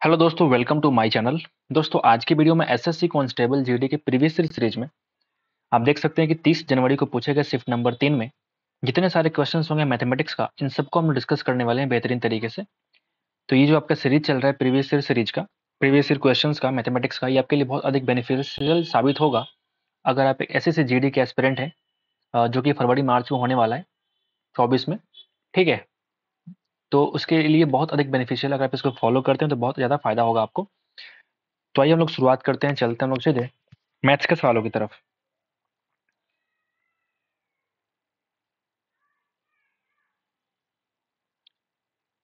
Hello दोस्तों, welcome to my channel. दोस्तों, आज की वीडियो में एसएससी कांस्टेबल जीडी के प्रीवियस ईयर सीरीज में आप देख सकते हैं कि 30 जनवरी को पूछे गए शिफ्ट नंबर 3 में जितने सारे क्वेश्चंस होंगे मैथमेटिक्स का, इन सबको हम डिस्कस करने वाले हैं बेहतरीन तरीके से। तो ये जो आपका सीरीज चल रहा है प्रीवियस ईयर सीरीज का, प्रीवियस ईयर क्वेश्चंस का मैथमेटिक्स का, ये आपके लिए बहुत अधिक बेनिफिशियल साबित होगा अगर आप एक एसएससी जीडी के एस्पिरेंट हैं, जो कि फरवरी मार्च में होने वाला है 24 में। ठीक है, तो उसके लिए बहुत अधिक बेनिफिशियल, अगर आप इसको फॉलो करते हैं तो बहुत ज़्यादा फायदा होगा आपको। तो आइए हम लोग शुरुआत करते हैं, चलते हैं हम लोग सीधे मैथ्स के सवालों की तरफ।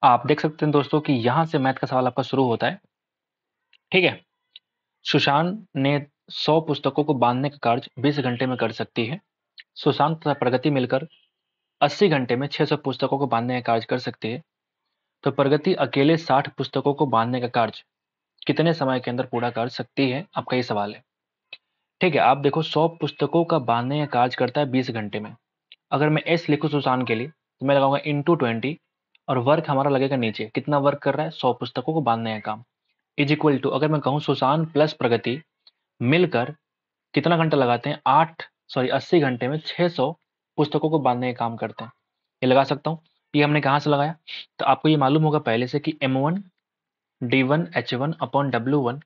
आप देख सकते हैं दोस्तों कि यहाँ से मैथ का सवाल आपका शुरू होता है। ठीक है, सुशांत ने 100 पुस्तकों को बांधने का कार्य 20 घंटे में कर सकती है। सुशांत तथा प्रगति मिलकर 80 घंटे में 600 पुस्तकों को बांधने का कार्य कर सकती है। तो प्रगति अकेले 60 पुस्तकों को बांधने का कार्य कितने समय के अंदर पूरा कर सकती है, आपका ये सवाल है। ठीक है, आप देखो 100 पुस्तकों का बांधने का कार्य करता है 20 घंटे में। अगर मैं एस लिखूं सुशांत के लिए तो मैं लगाऊंगा इंटू 20, और वर्क हमारा लगेगा नीचे, कितना वर्क कर रहा है, 100 पुस्तकों को बांधने का काम, इज इक्वल टू, अगर मैं कहूँ सुशांत प्लस प्रगति मिलकर कितना घंटा लगाते हैं, 80 घंटे में 600 पुस्तकों को बांधने का काम करते हैं। ये लगा सकता हूँ। ये हमने कहाँ से लगाया, तो आपको ये मालूम होगा पहले से कि M1 D1 H1 upon W1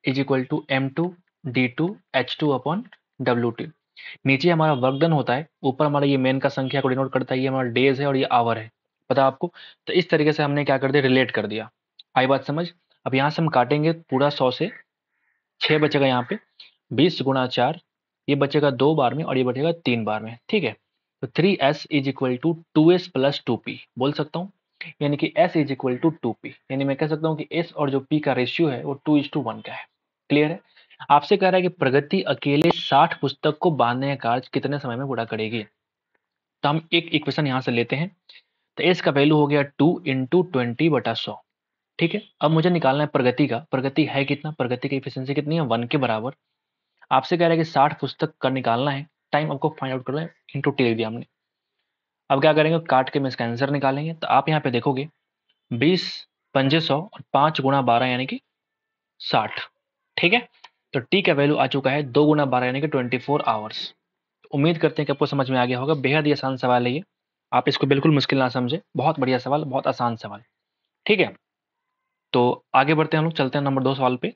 is equal to M2 D2 H2 upon W2। नीचे हमारा वर्क डन होता है, ऊपर हमारा ये मेन का संख्या को डिनोट करता है, ये हमारा डेज है और ये आवर है, पता है आपको। तो इस तरीके से हमने क्या कर दिया, रिलेट कर दिया। आई बात समझ। अब यहाँ से हम काटेंगे पूरा 100 से 6 बचेगा यहाँ पे, 20 गुणा 4, ये बचेगा 2 बार में और ये बचेगा 3 बार में। ठीक है, तो 3s is equal to 2s plus 2p बोल सकता हूँ, यानी कि s is equal to 2p, यानी मैं कह सकता हूँ कि s और जो p का रेशियो है वो 2:1 का है। क्लियर है। आपसे कह रहा है कि प्रगति अकेले 60 पुस्तक को बांधने का कार्य कितने समय में पूरा करेगी। तो हम एक इक्वेशन यहाँ से लेते हैं। तो एस का वैल्यू हो गया 2 × 20/100। ठीक है, अब मुझे निकालना है प्रगति का। प्रगति है कितना, प्रगति की एफिशिएंसी कितनी है, 1 के बराबर। आपसे कह रहा है कि 60 पुस्तक का निकालना है, टाइम आपको फाइंड आउट करना है, इंटू टेल दिया हमने। अब क्या करेंगे, काट के मैं इसका आंसर निकालेंगे। तो आप यहाँ पे देखोगे 20 पंजे 100 और 5 गुणा 12 यानी कि 60। ठीक है, तो टी का वैल्यू आ चुका है 2 गुणा 12 यानी कि 24 आवर्स। उम्मीद करते हैं कि आपको समझ में आ गया होगा। बेहद ही आसान सवाल है ये, आप इसको बिल्कुल मुश्किल ना समझे, बहुत बढ़िया सवाल, बहुत आसान सवाल। ठीक है, तो आगे बढ़ते हैं हम लोग, चलते हैं नंबर 2 सवाल पे।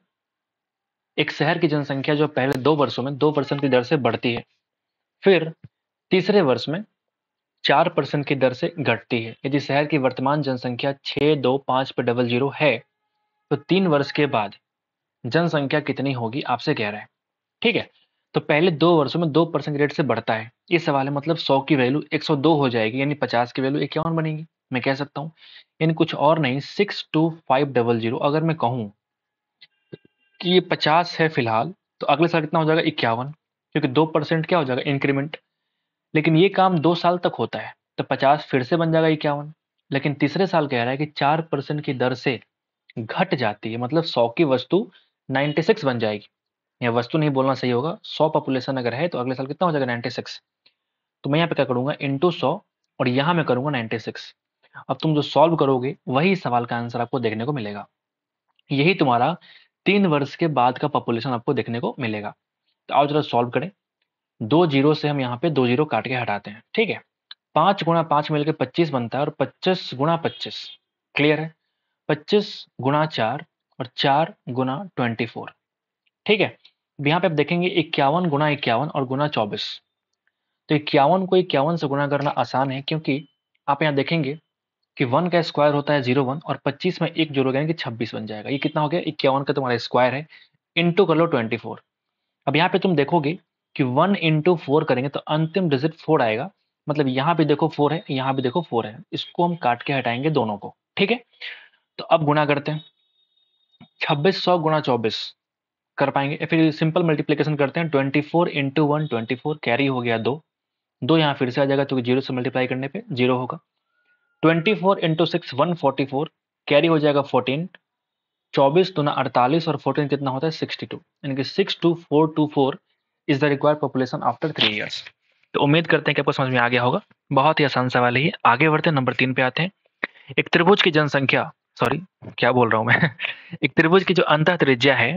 एक शहर की जनसंख्या जो पहले 2 वर्षों में 2% की दर से बढ़ती है, फिर तीसरे वर्ष में 4% की दर से घटती है। यदि शहर की वर्तमान जनसंख्या 62500 है तो 3 वर्ष के बाद जनसंख्या कितनी होगी, आपसे कह रहा है। ठीक है, तो पहले 2 वर्षों में 2% रेट से बढ़ता है, ये सवाल है, मतलब 100 की वैल्यू 102 हो जाएगी, यानी 50 की वैल्यू 51 बनेगी। मैं कह सकता हूँ, यानी कुछ और नहीं, 62500। अगर मैं कहूँ कि ये 50 है फिलहाल, तो अगले साल कितना हो जाएगा, 51, क्योंकि 2% क्या हो जाएगा, इंक्रीमेंट। लेकिन ये काम 2 साल तक होता है, तो 50 फिर से बन जाएगा 51। लेकिन तीसरे साल कह रहा है कि 4% की दर से घट जाती है, मतलब 100 की वस्तु 96 बन जाएगी। या वस्तु नहीं बोलना सही होगा, 100 पॉपुलेशन अगर है तो अगले साल कितना हो जाएगा, 96। तो मैं यहाँ पे क्या करूंगा, इंटू 100, और यहाँ मैं करूंगा 96। अब तुम जो सॉल्व करोगे वही सवाल का आंसर आपको देखने को मिलेगा। यही तुम्हारा 3 वर्ष के बाद का पॉपुलेशन आपको देखने को मिलेगा। तो आओ जरा सॉल्व करें। 2 जीरो से हम यहाँ पे 2 जीरो काट के हटाते हैं। ठीक है, 5 गुणा 5 मिलकर 25 बनता है, और 25 गुणा 25, क्लियर है, 25 गुणा 4 और 4 गुणा 24। ठीक है, अब यहाँ पे आप देखेंगे 51 गुणा 51 और गुणा 24। तो 51 को 51 से गुणा करना आसान है, क्योंकि आप यहाँ देखेंगे कि 1 का स्क्वायर होता है 01, और 25 में 1 जोड़ोगे यानी कि 26 बन जाएगा। ये कितना हो गया, 51 का तुम्हारा स्क्वायर है, इंटू कर लो 24। अब यहाँ पे तुम देखोगे कि 1 इंटू 4 करेंगे तो अंतिम डिजिट 4 आएगा, मतलब यहाँ भी देखो 4 है, यहाँ भी देखो 4 है, इसको हम काट के हटाएंगे दोनों को। ठीक है, तो अब गुणा करते हैं, 2600 गुणा 24 कर पाएंगे, या फिर सिंपल मल्टीप्लीकेशन करते हैं, 24 इंटू 1 24, कैरी हो गया 2, 2 यहाँ फिर से आ जाएगा, तो जीरो से मल्टीप्लाई करने पे 0 होगा। 24 इंटू 6 144, कैरी हो जाएगा 14, 24 दूना 48 और 14 कितना होता है, 62, यानी कि 62424 is the required population after 3 years. तो उम्मीद करते हैं कि आपको समझ में आ गया होगा। बहुत ही आसान सवाल है ये। आगे बढ़ते हैं, नंबर 3 पे आते हैं। एक त्रिभुज की जनसंख्या सॉरी क्या बोल रहा हूँ मैं एक त्रिभुज की जो अंतः त्रिज्या है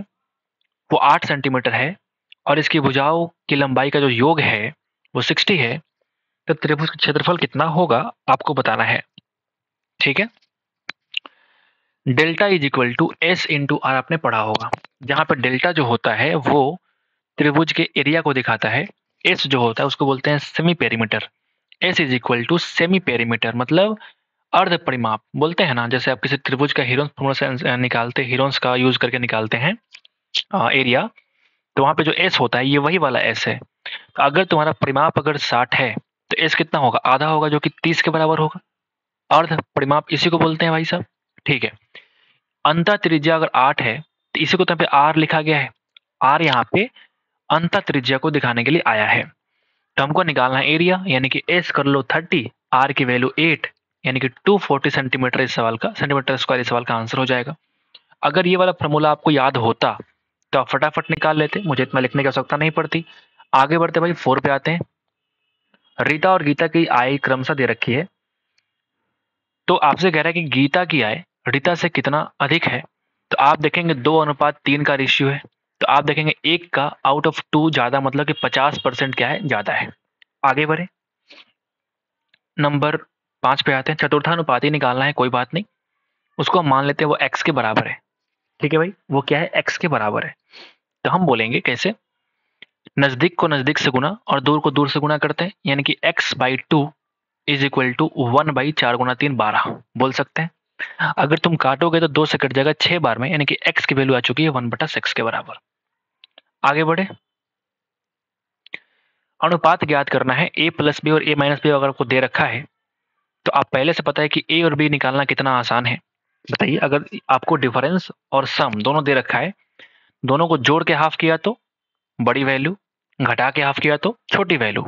वो 8 सेंटीमीटर है और इसकी भुजाओं की लंबाई का जो योग है वो 60 है, तो त्रिभुज का क्षेत्रफल कितना होगा आपको बताना है। ठीक है, delta is equal to S into R आपने पढ़ा होगा, जहां पर डेल्टा जो होता है वो त्रिभुज के एरिया को दिखाता है, एस जो होता है उसको बोलते हैं semi perimeter. S is equal to semi perimeter मतलब अर्ध परिमाप बोलते हैं ना, जैसे आप किसी त्रिभुज का हीरोन्स फॉर्मूला से निकालते, हीरोन्स का यूज करके निकालते हैं एरिया, तो वहां पे जो एस होता है ये वही वाला एस है। तो अगर तुम्हारा परिमाप अगर 60 है तो एस कितना होगा, आधा होगा जो कि 30 के बराबर होगा। अर्ध परिमाप इसी को बोलते हैं भाई साहब। ठीक है, अंतः त्रिज्या अगर 8 है तो इसी को तो यहाँ पे आर लिखा गया है, आर यहाँ पे अंतः त्रिज्या को दिखाने के लिए आया है। तो हमको निकालना है एरिया, यानी कि एस कर लो 30, आर की वैल्यू 8, यानी कि 240 सेंटीमीटर इस सवाल का, सेंटीमीटर स्क्वायर इस सवाल का आंसर हो जाएगा। अगर ये वाला फॉर्मूला आपको याद होता तो आप फटाफट निकाल लेते, मुझे इतना लिखने की आवश्यकता नहीं पड़ती। आगे बढ़ते भाई 4 पे आते हैं। रीता और गीता की आय क्रमशः दे रखी है, तो आपसे कह रहा है कि गीता की आय रीता से कितना अधिक है। तो आप देखेंगे 2:3 का रेशियो है, तो आप देखेंगे 1 का आउट ऑफ 2 ज्यादा, मतलब कि 50% क्या है, ज्यादा है। आगे बढ़े, नंबर 5 पे आते हैं। चतुर्थानुपाती निकालना है, कोई बात नहीं, उसको हम मान लेते हैं वो x के बराबर है। ठीक है भाई, वो क्या है, x के बराबर है। तो हम बोलेंगे कैसे, नजदीक को नजदीक से गुना और दूर को दूर से गुना करते हैं, यानी कि x/2 इज इक्वल टू 1/4 × 3 12 बोल सकते हैं। अगर तुम काटोगे तो 2 से कट जाएगा 6 बार में, यानी कि x की वैल्यू आ चुकी है 1/6 के बराबर। आगे बढ़े, अनुपात ज्ञात करना है a+b और a-b अगर आपको दे रखा है तो आप पहले से पता है कि a और b निकालना कितना आसान है। बताइए, अगर आपको डिफरेंस और सम दोनों दे रखा है, दोनों को जोड़ के हाफ किया तो बड़ी वैल्यू, घटा के हाफ किया तो छोटी वैल्यू।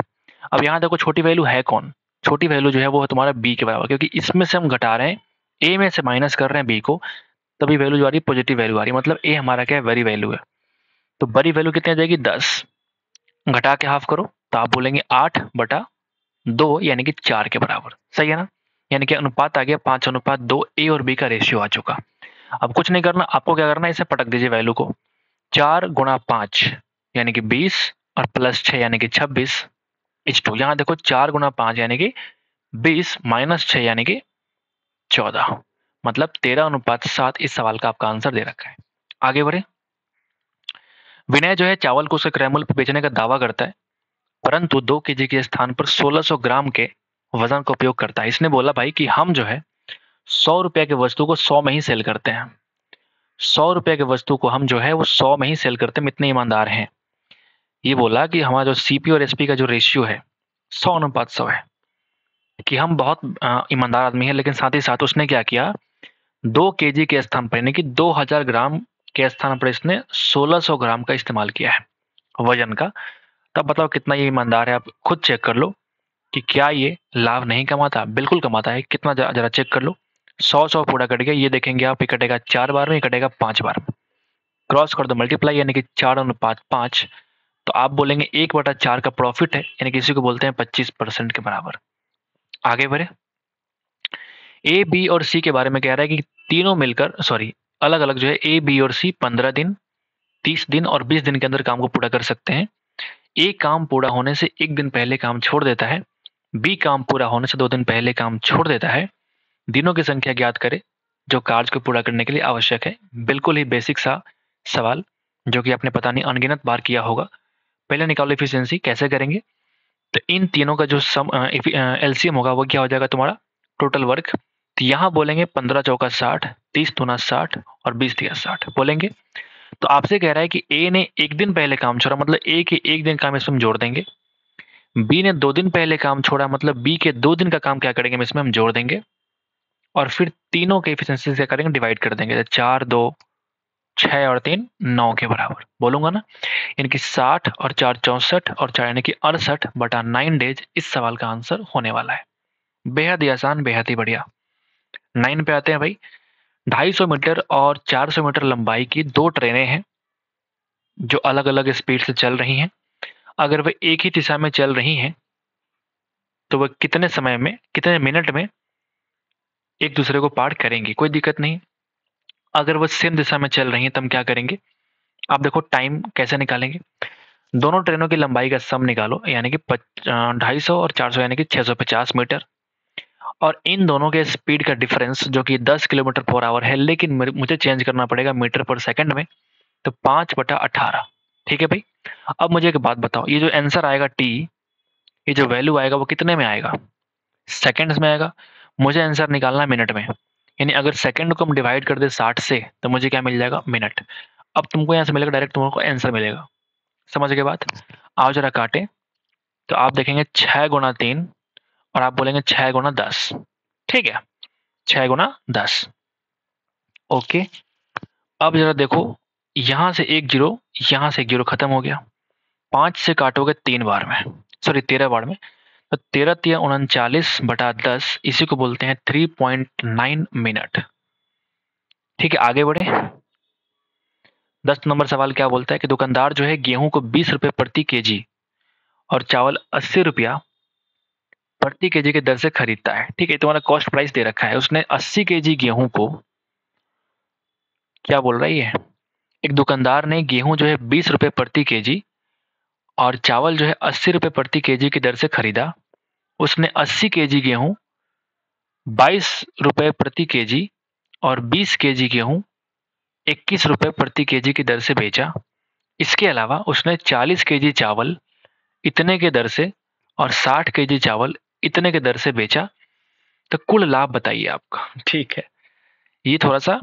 अब यहाँ देखो छोटी वैल्यू है कौन, छोटी वैल्यू जो है वो है तुम्हारा b के बराबर, क्योंकि इसमें से हम घटा रहे हैं, a में से माइनस कर रहे हैं b को, तभी वैल्यू जो आ रही है पॉजिटिव वैल्यू आ रही है, मतलब a हमारा क्या है, वेरी वैल्यू है। तो बड़ी वैल्यू कितनी आ जाएगी, 10, घटा के हाफ करो तो आप बोलेंगे 8/2 यानी कि 4 के बराबर। सही है ना, यानी कि अनुपात आ गया 5:2, ए और बी का रेशियो आ चुका। अब कुछ नहीं करना, आपको क्या करना है, इसे पटक दीजिए वैल्यू को, 4 × 5 यानी कि 20 और +6 यानी कि 26 H2। यहाँ देखो 4 × 5 यानी कि 20 -6 यानी कि 14, मतलब 13:7 इस सवाल का आपका आंसर दे रखा है। आगे बढ़े, विनय जो है चावल को उसके क्रय मूल्य पर बेचने का दावा करता है, परंतु 2 kg के स्थान पर 1600 ग्राम के वजन का उपयोग करता है। इसने बोला भाई कि हम जो है 100 रुपए की वस्तु को 100 में ही सेल करते हैं, 100 रुपए की वस्तु को हम जो है वो 100 में ही सेल करते हैं, इतने ईमानदार हैं। ये बोला कि हमारा जो सीपी और एसपी का जो रेशियो है 100:100 है, कि हम बहुत ईमानदार आदमी है। लेकिन साथ ही साथ उसने क्या किया, 2 kg के स्थान पर यानी कि 2000 ग्राम के स्थान पर इसने 1600 ग्राम का इस्तेमाल किया है वजन का। तब बताओ कितना ये ईमानदार है, आप खुद चेक कर लो कि क्या ये लाभ नहीं कमाता, बिल्कुल कमाता है। कितना, जरा चेक कर लो, 100 पूरा कट गया, ये देखेंगे आप, ये कटेगा 4 बार में, ये कटेगा 5 बार में, क्रॉस कर दो मल्टीप्लाई, यानी कि 4:5। तो आप बोलेंगे 1/4 का प्रॉफिट है, यानी कि इसी को बोलते हैं 25% के बराबर। आगे बढ़े, ए बी और सी के बारे में कह रहा है कि तीनों मिलकर, सॉरी अलग अलग जो है, ए बी और सी 15 दिन, 30 दिन और 20 दिन के अंदर काम को पूरा कर सकते हैं। ए काम पूरा होने से 1 दिन पहले काम छोड़ देता है, बी काम पूरा होने से 2 दिन पहले काम छोड़ देता है। दिनों की संख्या ज्ञात करें जो कार्य को पूरा करने के लिए आवश्यक है। बिल्कुल ही बेसिक सा सवाल जो कि आपने पता नहीं अनगिनत बार किया होगा। पहले निकालो एफिशिएंसी, कैसे करेंगे, तो इन तीनों का जो सम एलसीएम होगा वो क्या हो जाएगा तुम्हारा, टोटल वर्क। तो यहाँ बोलेंगे 15 चौका 60, 30 दूना 60 और 20 तिया 60 बोलेंगे। तो आपसे कह रहा है कि ए ने 1 दिन पहले काम छोड़ा, मतलब ए के 1 दिन काम इसमें हम जोड़ देंगे। बी ने 2 दिन पहले काम छोड़ा, मतलब बी के 2 दिन का काम क्या करेंगे इसमें हम जोड़ देंगे, और फिर तीनों के एफिशिएंसी से करेंगे, डिवाइड कर देंगे। 4 2 6 और 3 9 के बराबर बोलूंगा ना, यानी कि 60 और 4 64 और 4 यानी कि 68/9 डेज इस सवाल का आंसर होने वाला है। बेहद ही आसान, बेहद ही बढ़िया। 9 पे आते हैं भाई। 250 मीटर और 400 मीटर लंबाई की 2 ट्रेनें हैं जो अलग अलग स्पीड से चल रही हैं। अगर वे एक ही दिशा में चल रही हैं तो वह कितने समय में, कितने मिनट में एक दूसरे को पार करेंगी, कोई दिक्कत नहीं। अगर वो सेम दिशा में चल रही हैं, तब क्या करेंगे? आप देखो टाइम कैसे निकालेंगे। दोनों ट्रेनों की लंबाई का सम निकालो, यानी कि 250 और 400 यानी कि 650 मीटर, और इन दोनों के स्पीड का डिफरेंस जो कि 10 किलोमीटर पर आवर है, लेकिन मुझे चेंज करना पड़ेगा मीटर पर सेकंड में, तो 5/18। ठीक है भाई। अब मुझे एक बात बताओ, ये जो आंसर आएगा टी, ये जो वैल्यू आएगा वो कितने में आएगा? सेकंड्स में आएगा। मुझे आंसर निकालना है मिनट में, यानी अगर सेकंड को हम डिवाइड कर दे 60 से, तो मुझे क्या मिल जाएगा? मिनट। अब तुमको यहाँ से मिलेगा डायरेक्ट, तुमको आंसर मिलेगा। समझ गए बात? आओ जरा काटे, तो आप देखेंगे 6 × 3 और आप बोलेंगे 6 × 10। ठीक है, 6 × 10। ओके। अब जरा देखो, यहां से एक जीरो, यहां से एक जीरो खत्म हो गया। 5 से काटोगे 3 बार में, सॉरी 13 बार में, तो 13 × 3 = 39/10, इसी को बोलते हैं 3.9 मिनट। ठीक है, आगे बढ़े। 10 नंबर सवाल क्या बोलता है कि दुकानदार जो है गेहूं को 20 रुपए प्रति केजी और चावल 80 रुपया प्रति केजी की दर से खरीदता है। ठीक है, तुम्हारा कॉस्ट प्राइस दे रखा है, उसने 80 केजी गेहूं को, क्या बोल रही है, एक दुकानदार ने गेहूं जो है 20 रुपए प्रति केजी और चावल जो है 80 रुपए प्रति केजी की दर से खरीदा। उसने 80 केजी गेहूं 22 रुपए प्रति केजी और 20 केजी गेहूं 21 रुपए प्रति केजी की दर से बेचा। इसके अलावा उसने 40 केजी चावल इतने के दर से और 60 केजी चावल इतने के दर से बेचा, तो कुल लाभ बताइए आपका। ठीक है, ये थोड़ा सा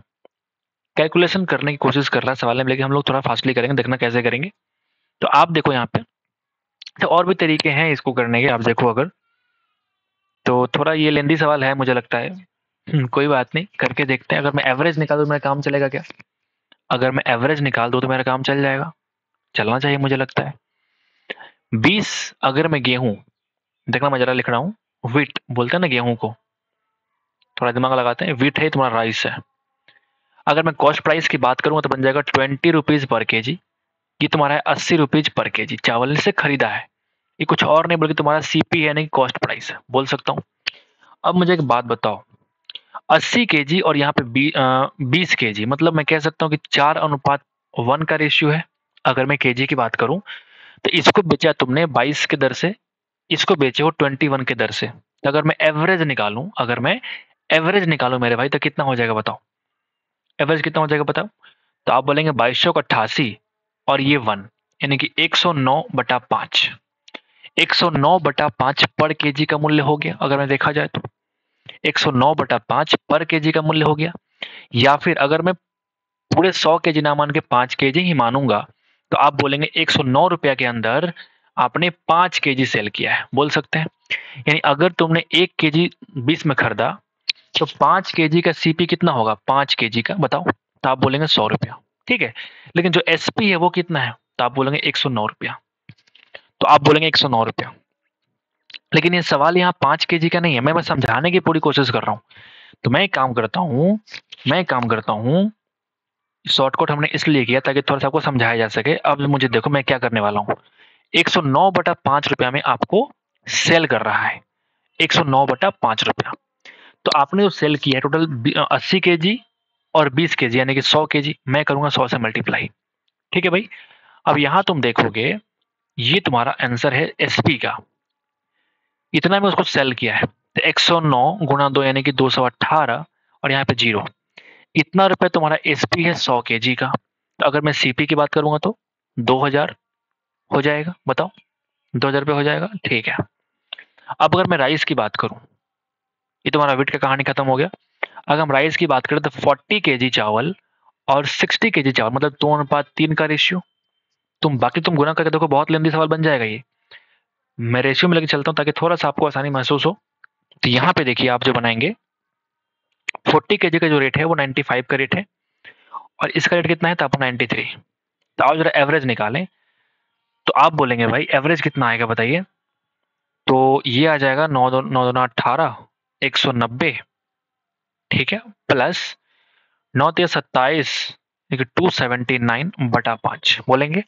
कैलकुलेशन करने की कोशिश कर रहा है सवाल में, लेकिन हम लोग थोड़ा फास्टली करेंगे, देखना कैसे करेंगे। तो आप देखो यहाँ पे, तो और भी तरीके हैं इसको करने के, आप देखो अगर, तो थोड़ा ये लेंदी सवाल है मुझे लगता है। कोई बात नहीं, करके देखते हैं। अगर मैं एवरेज निकाल दूं, मेरा काम चलेगा क्या? अगर मैं एवरेज निकाल दूं तो मेरा काम चल जाएगा, चलना चाहिए मुझे लगता है। 20 अगर मैं गेहूं, देखना मैं जरा लिख रहा हूँ, वीट बोलते हैं ना गेहूं को, थोड़ा दिमाग लगाते हैं। वीट है, तुम्हारा राइस है। अगर मैं कॉस्ट प्राइस की बात करूंगा तो बन जाएगा 20 रुपीज पर केजी। ये तुम्हारा है 80 रुपीज पर केजी, चावल से खरीदा है। ये कुछ और नहीं बल्कि तुम्हारा सीपी है, नहीं कॉस्ट प्राइस है, बोल सकता हूँ। अब मुझे एक बात बताओ, 80 केजी और यहाँ पे 20 केजी, मतलब मैं कह सकता हूँ कि 4:1 का रेशियो है। अगर मैं केजी की बात करूं, तो इसको बेचा तुमने 22 के दर से, इसको बेचे हो 21 के दर से। तो अगर मैं एवरेज निकालूं, मेरे भाई, तो कितना हो जाएगा बताओ? एवरेज कितना हो जाएगा बताओ? तो आप बोलेंगे 2288 और ये 1, यानी कि 109/5। 109/5 पर केजी का मूल्य हो गया, अगर मैं देखा जाए तो 109/5 पर केजी का मूल्य हो गया। या फिर अगर मैं पूरे 100 केजी ना मान के 5 केजी ही मानूंगा, तो आप बोलेंगे 109 रुपया के अंदर आपने 5 केजी सेल किया है, बोल सकते हैं। यानी अगर तुमने 1 केजी 20 में खरीदा, तो 5 केजी का सीपी कितना होगा? 5 केजी का बताओ, तो आप बोलेंगे 100 रुपया। ठीक है, लेकिन जो एसपी है वो कितना है? तो आप बोलेंगे 109 रुपया। तो आप बोलेंगे 109 रुपया, लेकिन ये सवाल यहाँ 5 केजी का नहीं है, मैं बस समझाने की पूरी कोशिश कर रहा हूँ। तो मैं एक काम करता हूँ, शॉर्टकट हमने इसलिए किया ताकि थोड़ा सा आपको समझाया जा सके। अब मुझे देखो मैं क्या करने वाला हूँ, 109/5 रुपया में आपको सेल कर रहा है, 109/5 रुपया। तो आपने जो सेल किया है टोटल 80 केजी और 20 केजी, यानी कि 100 केजी। मैं करूंगा 100 से मल्टीप्लाई। ठीक है भाई। अब यहां तुम देखोगे, ये तुम्हारा आंसर है एसपी का, इतना में उसको सेल किया है। तो 109 × 2 यानी कि 218 और यहाँ पे 0, इतना रुपए तुम्हारा एसपी है 100 केजी का। तो अगर मैं सीपी की बात करूंगा तो 2000 हो जाएगा, बताओ 2000 रुपये हो जाएगा। ठीक है। अब अगर मैं राइस की बात करूं, ये तुम्हारा वेट का कहानी खत्म हो गया। अगर हम राइस की बात करें तो 40 केजी चावल और 60 केजी चावल, मतलब 2:3 का रेशियो। तुम गुना करके देखो, बहुत लेंदी सवाल बन जाएगा ये। मैं रेशियो में लेके चलता हूँ ताकि थोड़ा सा आपको आसानी महसूस हो। तो यहाँ पे देखिए, आप जो बनाएंगे 40 केजी का जो रेट है वो 95 का रेट है, और इसका रेट कितना है? तो आपको 93। तो आप जरा एवरेज निकालें, तो आप बोलेंगे भाई एवरेज कितना आएगा बताइए? तो ये आ जाएगा 9×9=18, 190। ठीक है, प्लस 9×3=27, 279/5 बोलेंगे।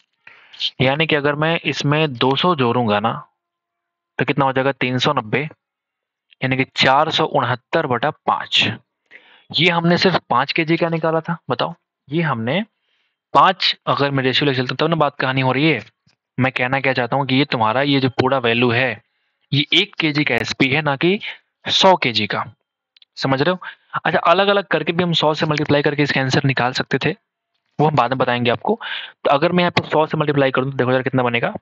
यानी कि अगर मैं इसमें 200 जोड़ूंगा ना, तो कितना हो जाएगा? 390, यानी कि 469/5। ये हमने सिर्फ 5 kg का निकाला था, बताओ। ये हमने 5, अगर मैं रेशियो लेके चलता हूँ तब ना बात कहानी हो रही है। मैं कहना क्या चाहता हूँ कि ये तुम्हारा ये जो पूरा वैल्यू है, ये 1 kg का एसपी है, ना कि 100 kg का। समझ रहे हो? अच्छा, अलग अलग करके भी हम 100 से मल्टीप्लाई करके इसका आंसर निकाल सकते थे, वो हम बाद में बताएंगे आपको। तो अगर मैं यहाँ पे 100 से मल्टीप्लाई करूँ तो देखो यार कितना बनेगा,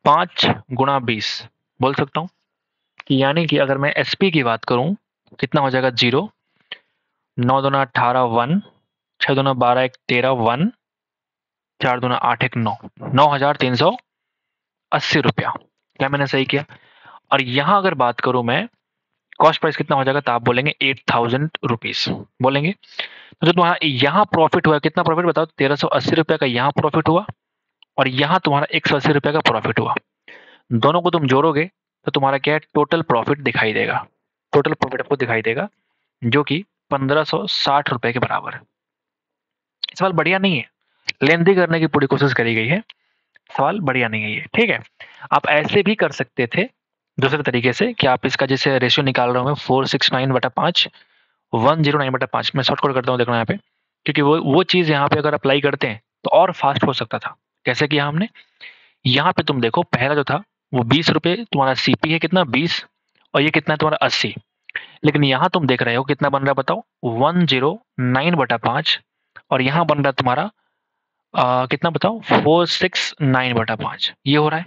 5 गुणा 20 बोल सकता हूँ कि, यानी कि अगर मैं एसपी की बात करूँ कितना हो जाएगा, 0, 9 दूना 18 1, 6 दूना 12 1 13 1, 4 दूना 8 1 9, 9,380 रुपया। क्या मैंने सही किया? और यहाँ अगर बात करूँ मैं, कॉस्ट प्राइस कितना हो जाएगा, तो आप बोलेंगे 8,000 रुपीज बोलेंगे। तो जो तुम्हारा यहाँ प्रॉफिट हुआ, कितना प्रॉफिट बताओ, 1,380 रुपया का यहाँ प्रॉफिट हुआ, और यहाँ तुम्हारा 180 रुपया का प्रॉफिट हुआ। दोनों को तुम जोड़ोगे तो तुम्हारा क्या है, टोटल प्रॉफिट दिखाई देगा। टोटल प्रॉफिट आपको दिखाई देगा, जो कि 1,560 रुपए के बराबर है। सवाल बढ़िया नहीं है, लेंथी करने की पूरी कोशिश करी गई है, सवाल बढ़िया नहीं है ये, ठीक है। आप ऐसे भी कर सकते थे दूसरे तरीके से, कि आप इसका जैसे रेशियो निकाल रहा हूँ मैं, 469/5, 109/5, मैं शॉर्टकट करता हूँ, देखना यहाँ पे, क्योंकि वो चीज़ यहाँ पे अगर अप्लाई करते हैं तो और फास्ट हो सकता था। कैसे किया हमने, यहाँ पे तुम देखो, पहला जो था वो 20 रुपये, तुम्हारा सीपी है कितना, 20, और ये कितना है तुम्हारा 80। लेकिन यहाँ तुम देख रहे हो कितना बन रहा है, बताओ, 109/5, और यहाँ बन रहा है तुम्हारा कितना बताओ, 469/5, ये हो रहा है।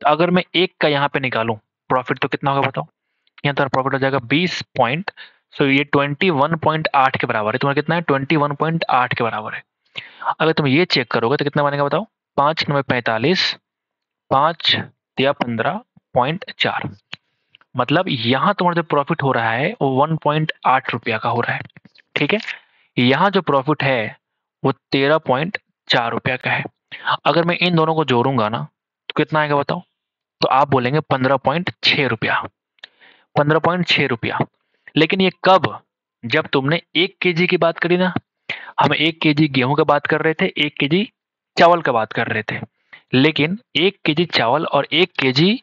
तो अगर मैं एक का यहाँ पे निकालूं प्रॉफिट, तो कितना होगा बताओ, यहाँ तुम्हारा प्रॉफिट हो जाएगा 20 पॉइंट, सो ये 21.8 के बराबर है। तुम्हारा कितना है, 21.8 के बराबर है। अगर तुम ये चेक करोगे तो कितना बनेगा बताओ, 5 9 45, 5 या 15.4, मतलब यहाँ तुम्हारा जो प्रॉफिट हो रहा है वो 1.8 रुपया का हो रहा है, ठीक है। यहाँ जो प्रॉफिट है वो 13.4 रुपया का है। अगर मैं इन दोनों को जोड़ूंगा ना तो कितना आएगा बताओ, तो आप बोलेंगे 15.6 रुपया, 15.6 रुपया। लेकिन ये कब, जब तुमने 1 kg की बात करी ना, हम 1 kg गेहूं का बात कर रहे थे, 1 kg चावल का बात कर रहे थे, लेकिन 1 kg चावल और 1 kg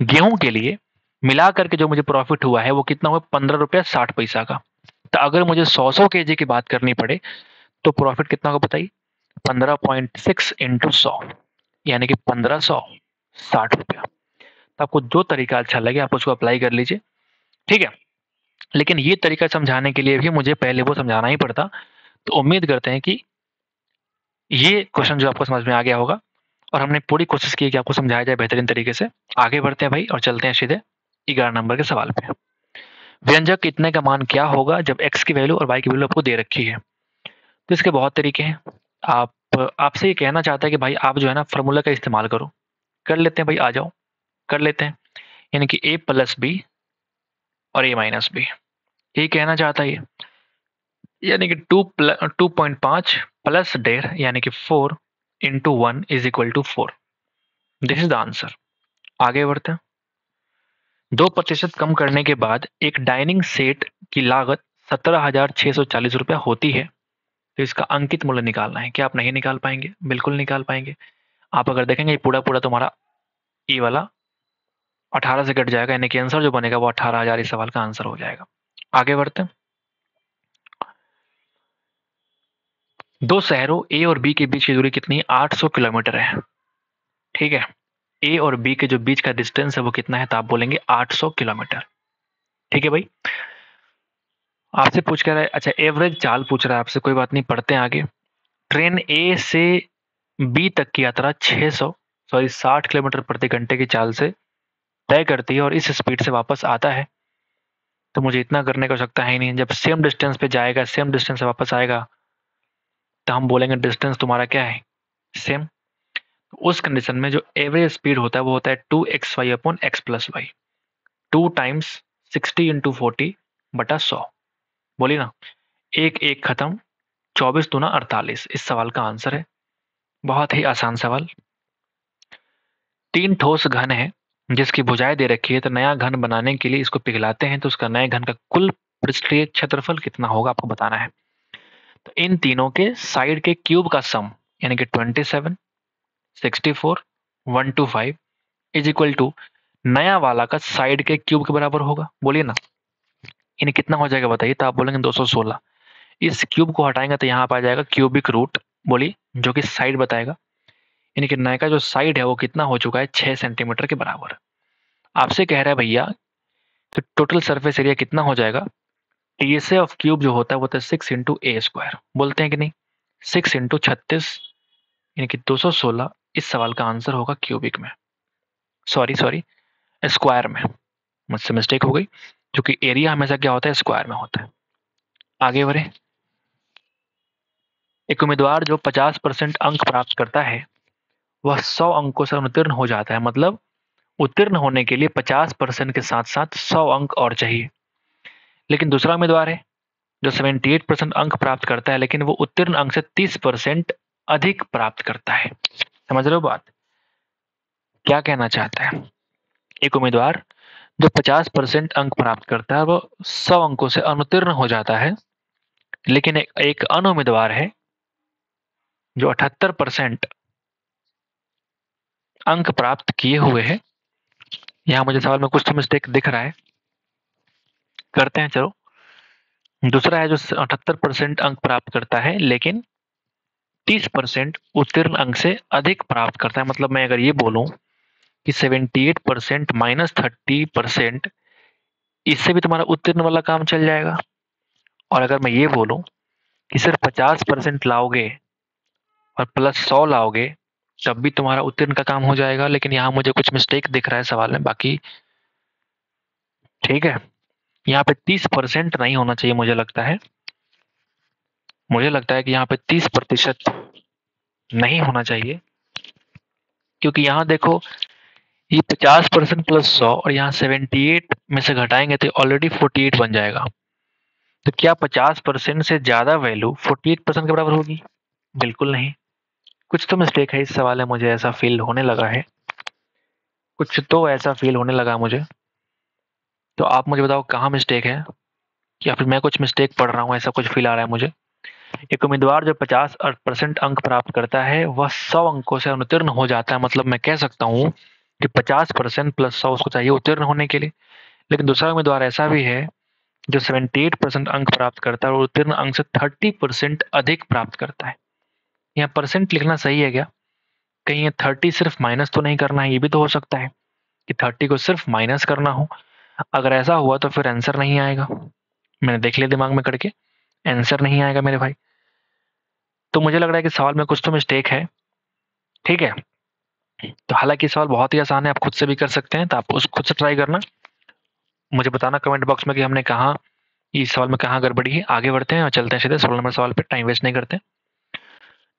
गेहूं के लिए मिला करके जो मुझे प्रॉफिट हुआ है वो कितना हुआ, 15 रुपया 60 पैसा का। तो अगर मुझे 100 kg की बात करनी पड़े तो प्रॉफिट कितना होगा बताइए, 15.6 इंटू 100, यानी कि 1560 रुपया। तो आपको जो तरीका अच्छा लगे आप उसको अप्लाई कर लीजिए, ठीक है। लेकिन ये तरीका समझाने के लिए भी मुझे पहले वो समझाना ही पड़ता। तो उम्मीद करते हैं कि ये क्वेश्चन जो आपको समझ में आ गया होगा, और हमने पूरी कोशिश की कि आपको समझाया जाए बेहतरीन तरीके से। आगे बढ़ते हैं भाई, और चलते हैं सीधे 11 नंबर के सवाल पे। व्यंजक इतने का मान क्या होगा जब x की वैल्यू और y की वैल्यू आपको दे रखी है। तो इसके बहुत तरीके हैं। आप आपसे ये कहना चाहता है कि भाई आप जो है ना फार्मूला का इस्तेमाल करो। कर लेते हैं भाई, आ जाओ कर लेते हैं। यानी कि a प्लस बी और a माइनस बी, यही कहना चाहता है ये। यानी कि 2.5 प्लस डेढ़, यानी कि 4 into 1 is equal to 4। This is the answer. आगे बढ़ते हैं। 2% कम करने के बाद एक डाइनिंग सेट की लागत 17,640 रुपया होती है, तो इसका अंकित मूल्य निकालना है। क्या आप नहीं निकाल पाएंगे? बिल्कुल निकाल पाएंगे। आप अगर देखेंगे पूरा पूरा तुम्हारा ई वाला 18 से कट जाएगा, यानी कि आंसर जो बनेगा वो 18,000 इस सवाल का आंसर हो जाएगा। आगे बढ़ते हैं। दो शहरों ए और बी के बीच की दूरी कितनी है? 800 किलोमीटर है, ठीक है। ए और बी के जो बीच का डिस्टेंस है वो कितना है? तो आप बोलेंगे 800 किलोमीटर, ठीक है भाई। आपसे पूछ कर, अच्छा एवरेज चाल पूछ रहा है आपसे, कोई बात नहीं, पढ़ते हैं आगे। ट्रेन ए से बी तक की यात्रा 60 किलोमीटर प्रति घंटे की चाल से तय करती है और इस स्पीड से वापस आता है। तो मुझे इतना करने की आवश्यकता है ही नहीं। जब सेम डिस्टेंस पे जाएगा, सेम डिस्टेंस से वापस आएगा, तो हम बोलेंगे डिस्टेंस तुम्हारा क्या है? सेम। उस कंडीशन में जो एवरेज स्पीड होता है वो होता है 2xy upon x plus y, 2 times 60 into 40/100। बोलिए ना, एक एक खत्म, 24 दूना 48 इस सवाल का आंसर है। बहुत ही आसान सवाल। 3 ठोस घन है जिसकी भुजाएं दे रखी है, तो नया घन बनाने के लिए इसको पिघलाते हैं, तो उसका नए घन का कुल पृष्ठीय क्षेत्रफल कितना होगा आपको बताना है। तो इन तीनों के साइड के क्यूब का सम, यानी कि 27, 64, 125 इज इक्वल टू नया वाला का साइड के क्यूब के बराबर होगा। बोलिए ना, यानी कितना हो जाएगा बताइए। तो आप बोलेंगे 216। इस क्यूब को हटाएंगे तो यहाँ पर आ जाएगा क्यूबिक रूट, बोलिए, जो कि साइड बताएगा, यानी कि नए का जो साइड है वो कितना हो चुका है 6 सेंटीमीटर के बराबर। आपसे कह रहा है भैया तो टोटल सरफेस एरिया कितना हो जाएगा, टीएसए ऑफ क्यूब जो होता है वो होता है 6 इंटू ए स्क्वायर, बोलते हैं कि नहीं, 6 इंटू 36 यानी कि 216। इस सवाल का आंसर होगा क्यूबिक में, सॉरी स्क्वायर में, मुझसे मिस्टेक हो गई, क्योंकि एरिया हमेशा क्या होता है, स्क्वायर में होता है। आगे बढ़े। एक उम्मीदवार जो 50% अंक प्राप्त करता है वह 100 अंकों से अनुत्तीर्ण हो जाता है, मतलब उत्तीर्ण होने के लिए 50% के साथ साथ 100 अंक और चाहिए। लेकिन दूसरा उम्मीदवार है जो 78% अंक प्राप्त करता है, लेकिन वो उत्तीर्ण अंक से 30% अधिक प्राप्त करता है। समझ रहे हो बात, क्या कहना चाहता है? एक उम्मीदवार जो 50% अंक प्राप्त करता है वो 100 अंकों से अनुत्तीर्ण हो जाता है, लेकिन एक अन्य उम्मीदवार है जो 78% अंक प्राप्त किए हुए है। यहाँ मुझे सवाल में कुछ तो मिस्टेक दिख रहा है, करते हैं चलो। दूसरा है जो 78% अंक प्राप्त करता है लेकिन 30% उत्तीर्ण अंक से अधिक प्राप्त करता है। मतलब मैं अगर ये बोलूं कि 78% माइनस 30%, इससे भी तुम्हारा उत्तीर्ण वाला काम चल जाएगा। और अगर मैं ये बोलूं कि सिर्फ 50% लाओगे और प्लस 100 लाओगे तब भी तुम्हारा उत्तीर्ण का काम हो जाएगा। लेकिन यहाँ मुझे कुछ मिस्टेक दिख रहा है सवाल में, बाकी ठीक है। यहाँ पे 30% नहीं होना चाहिए, मुझे लगता है कि यहाँ पे 30% नहीं होना चाहिए, क्योंकि यहाँ देखो ये 50% प्लस 100 और यहाँ 78 में से घटाएंगे तो ऑलरेडी 48 बन जाएगा। तो क्या 50% से ज्यादा वैल्यू 48% के बराबर होगी? बिल्कुल नहीं। कुछ तो मिस्टेक है इस सवाल में, मुझे ऐसा फील होने लगा है, कुछ तो ऐसा फील होने लगा मुझे। तो आप मुझे बताओ कहाँ मिस्टेक है, या फिर मैं कुछ मिस्टेक पढ़ रहा हूँ, ऐसा कुछ फील आ रहा है मुझे। एक उम्मीदवार जो 50% अंक प्राप्त करता है वह 100 अंकों से अनुत्तीर्ण हो जाता है। मतलब मैं कह सकता हूँ कि 50% प्लस 100 उसको चाहिए उत्तीर्ण होने के लिए। लेकिन दूसरा उम्मीदवार ऐसा भी है जो 78% अंक प्राप्त करता है और उत्तीर्ण अंक से 30% अधिक प्राप्त करता है। यहाँ परसेंट लिखना सही है क्या? कहीं ये 30 सिर्फ माइनस तो नहीं करना है? ये भी तो हो सकता है कि 30 को सिर्फ माइनस करना हो। अगर ऐसा हुआ तो फिर आंसर नहीं आएगा। मैंने देख लिया दिमाग में करके, आंसर नहीं आएगा मेरे भाई। तो मुझे लग रहा है कि सवाल में कुछ तो मिस्टेक है, ठीक है। तो हालांकि सवाल बहुत ही आसान है, आप खुद से भी कर सकते हैं, तो आप उस खुद से ट्राई करना, मुझे बताना कमेंट बॉक्स में कि हमने कहाँ, इस सवाल में कहाँ गड़बड़ी है। आगे बढ़ते हैं और चलते हैं सीधे 16 नंबर सवाल पे, टाइम वेस्ट नहीं करते।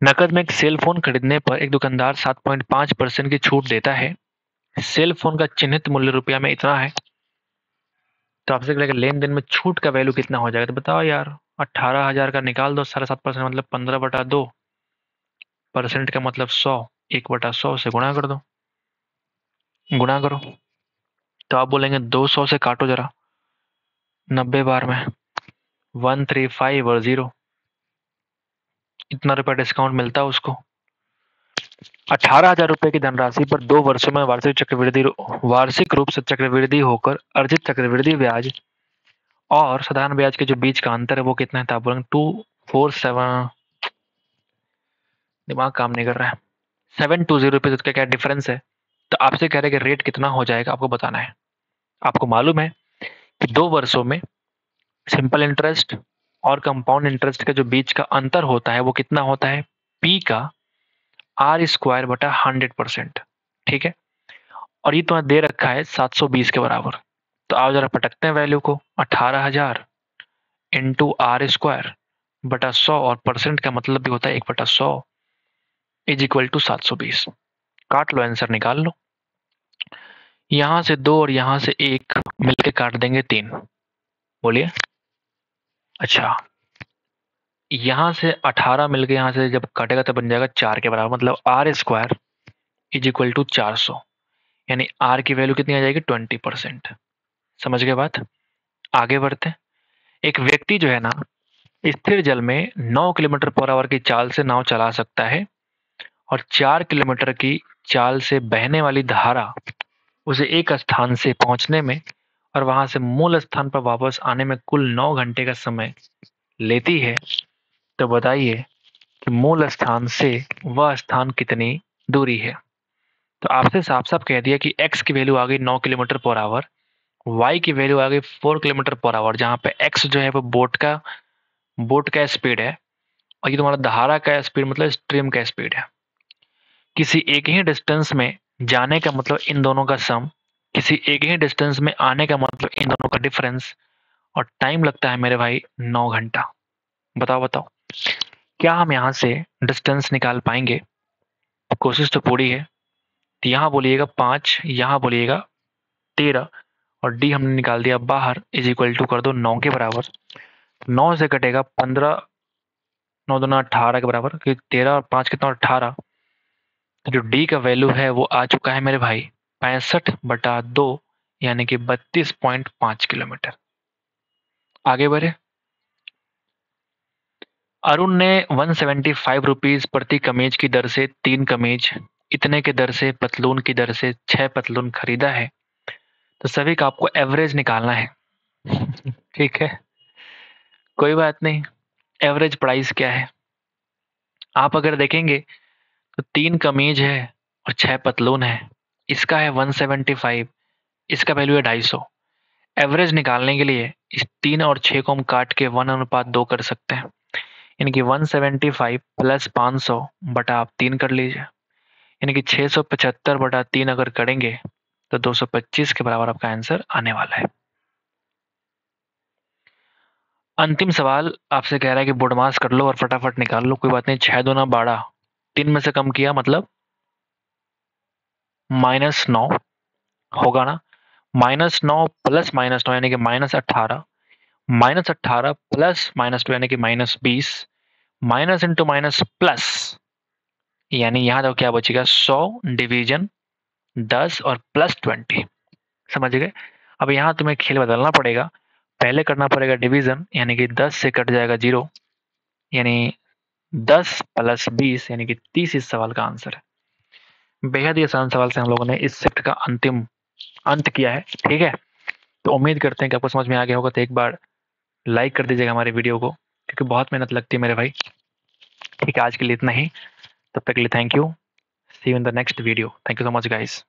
नकद में एक सेल फोन खरीदने पर एक दुकानदार 7.5% की छूट देता है। सेल फोन का चिन्हित मूल्य रुपया में इतना है। तो आपसे लगेगा लेन देन में छूट का वैल्यू कितना हो जाएगा, तो बताओ यार। 18,000 का निकाल दो, 7.5% मतलब 15/2%, का मतलब 100, 1/100 से गुणा कर दो, गुणा करो। तो आप बोलेंगे 200 से काटो जरा 90 बार में, 135 और 0, इतना रुपया डिस्काउंट मिलता है उसको। 18,000 रुपए की धनराशि पर 2 वर्षों में वार्षिक रूप से चक्रवृद्धि होकर अर्जित चक्रवृद्धि ब्याज और साधारण ब्याज के जो बीच का अंतर है वो कितना है? तो आप बोलेंगे 247, दिमाग काम नहीं कर रहा है, 720 रुपीज, उसका क्या डिफरेंस है? तो आपसे कह रहे हैं कि रेट कितना हो जाएगा, आपको बताना है। आपको मालूम है कि 2 वर्षों में सिंपल इंटरेस्ट और कंपाउंड इंटरेस्ट के जो बीच का अंतर होता है वो कितना होता है? पी का r²/100%, ठीक है। और ये तुम्हें दे रखा है 720 के बराबर। तो आप जरा पटकते हैं वैल्यू को, 18,000 इंटू r²/100 और परसेंट का मतलब भी होता है 1/100 इज इक्वल टू 720। काट लो, आंसर निकाल लो। यहां से 2 और यहां से 1 मिलके काट देंगे 3, बोलिए। अच्छा, यहां से 18 मिलके यहां से जब काटेगा तो बन जाएगा 4 के बराबर, मतलब r² इज इक्वल टू 400, यानी r की वैल्यू कितनी आ जाएगी? 20%। समझ गए बात? आगे बढ़ते हैं। एक व्यक्ति जो है ना स्थिर जल में 9 किलोमीटर पर आवर की चाल से नाव चला सकता है और 4 किलोमीटर की चाल से बहने वाली धारा उसे एक स्थान से पहुंचने में और वहां से मूल स्थान पर वापस आने में कुल 9 घंटे का समय लेती है तो बताइए कि मूल स्थान से वह स्थान कितनी दूरी है। तो आपसे साफ साफ कह दिया कि x की वैल्यू आ गई 9 किलोमीटर पर आवर, y की वैल्यू आ गई 4 किलोमीटर पर आवर, जहाँ पे x जो है वो बोट का स्पीड है और ये तुम्हारा धारा का स्पीड मतलब स्ट्रीम का स्पीड है। किसी एक ही डिस्टेंस में जाने का मतलब इन दोनों का सम, किसी एक ही डिस्टेंस में आने का मतलब इन दोनों का डिफरेंस, और टाइम लगता है मेरे भाई 9 घंटा। बताओ बताओ, क्या हम यहाँ से डिस्टेंस निकाल पाएंगे? कोशिश तो पूरी है। तो यहाँ बोलिएगा 5, यहाँ बोलिएगा 13, और डी हमने निकाल दिया बाहर, इज इक्वल टू कर दो 9 के बराबर। 9 से कटेगा 15, 9 दूना 18 के बराबर, क्योंकि 13 और 5 कितना, 18। तो जो डी का वैल्यू है वो आ चुका है मेरे भाई 65/2, यानी कि 32.5 किलोमीटर। आगे बढ़े। अरुण ने 175 रुपीज प्रति कमीज की दर से 3 कमीज, इतने के दर से पतलून की दर से 6 पतलून खरीदा है। तो सभी का आपको एवरेज निकालना है। ठीक है, कोई बात नहीं। एवरेज प्राइस क्या है आप अगर देखेंगे तो 3 कमीज है और 6 पतलून है, इसका है 175, इसका वैल्यू है 250। एवरेज निकालने के लिए इस 3 और 6 को हम काट के 1:2 कर सकते हैं, यानी कि 175 प्लस 500 बटा आप 3 कर लीजिए, यानी कि 675/3 अगर करेंगे तो 225 के बराबर आपका आंसर आने वाला है। अंतिम सवाल आपसे कह रहा है कि बुडमास कर लो और फटाफट निकाल लो। कोई बात नहीं, 6 दूना 12, 3 में से कम किया मतलब -9 होगा ना। -9 प्लस -9 यानी कि -18, -18 प्लस -2 यानी कि -20, माइनस इंटू माइनस प्लस, यानी यहाँ देखो क्या बचेगा, 100 डिवीजन 10 और प्लस 20। समझ गए? अब यहाँ तुम्हें खेल बदलना पड़ेगा। पहले करना पड़ेगा डिवीजन, यानी कि 10 से कट जाएगा 0, यानी 10 प्लस 20 यानी कि 30 इस सवाल का आंसर है। बेहद ही आसान सवाल से हम लोगों ने इस शिफ्ट का अंतिम अंत किया है। ठीक है, तो उम्मीद करते हैं कि आपको समझ में आ गया होगा। तो एक बार लाइक कर दीजिएगा हमारे वीडियो को, क्योंकि बहुत मेहनत लगती है मेरे भाई। ठीक है, आज के लिए इतना ही। तब तक के लिए thank you. See you in the next video. Thank you so much guys.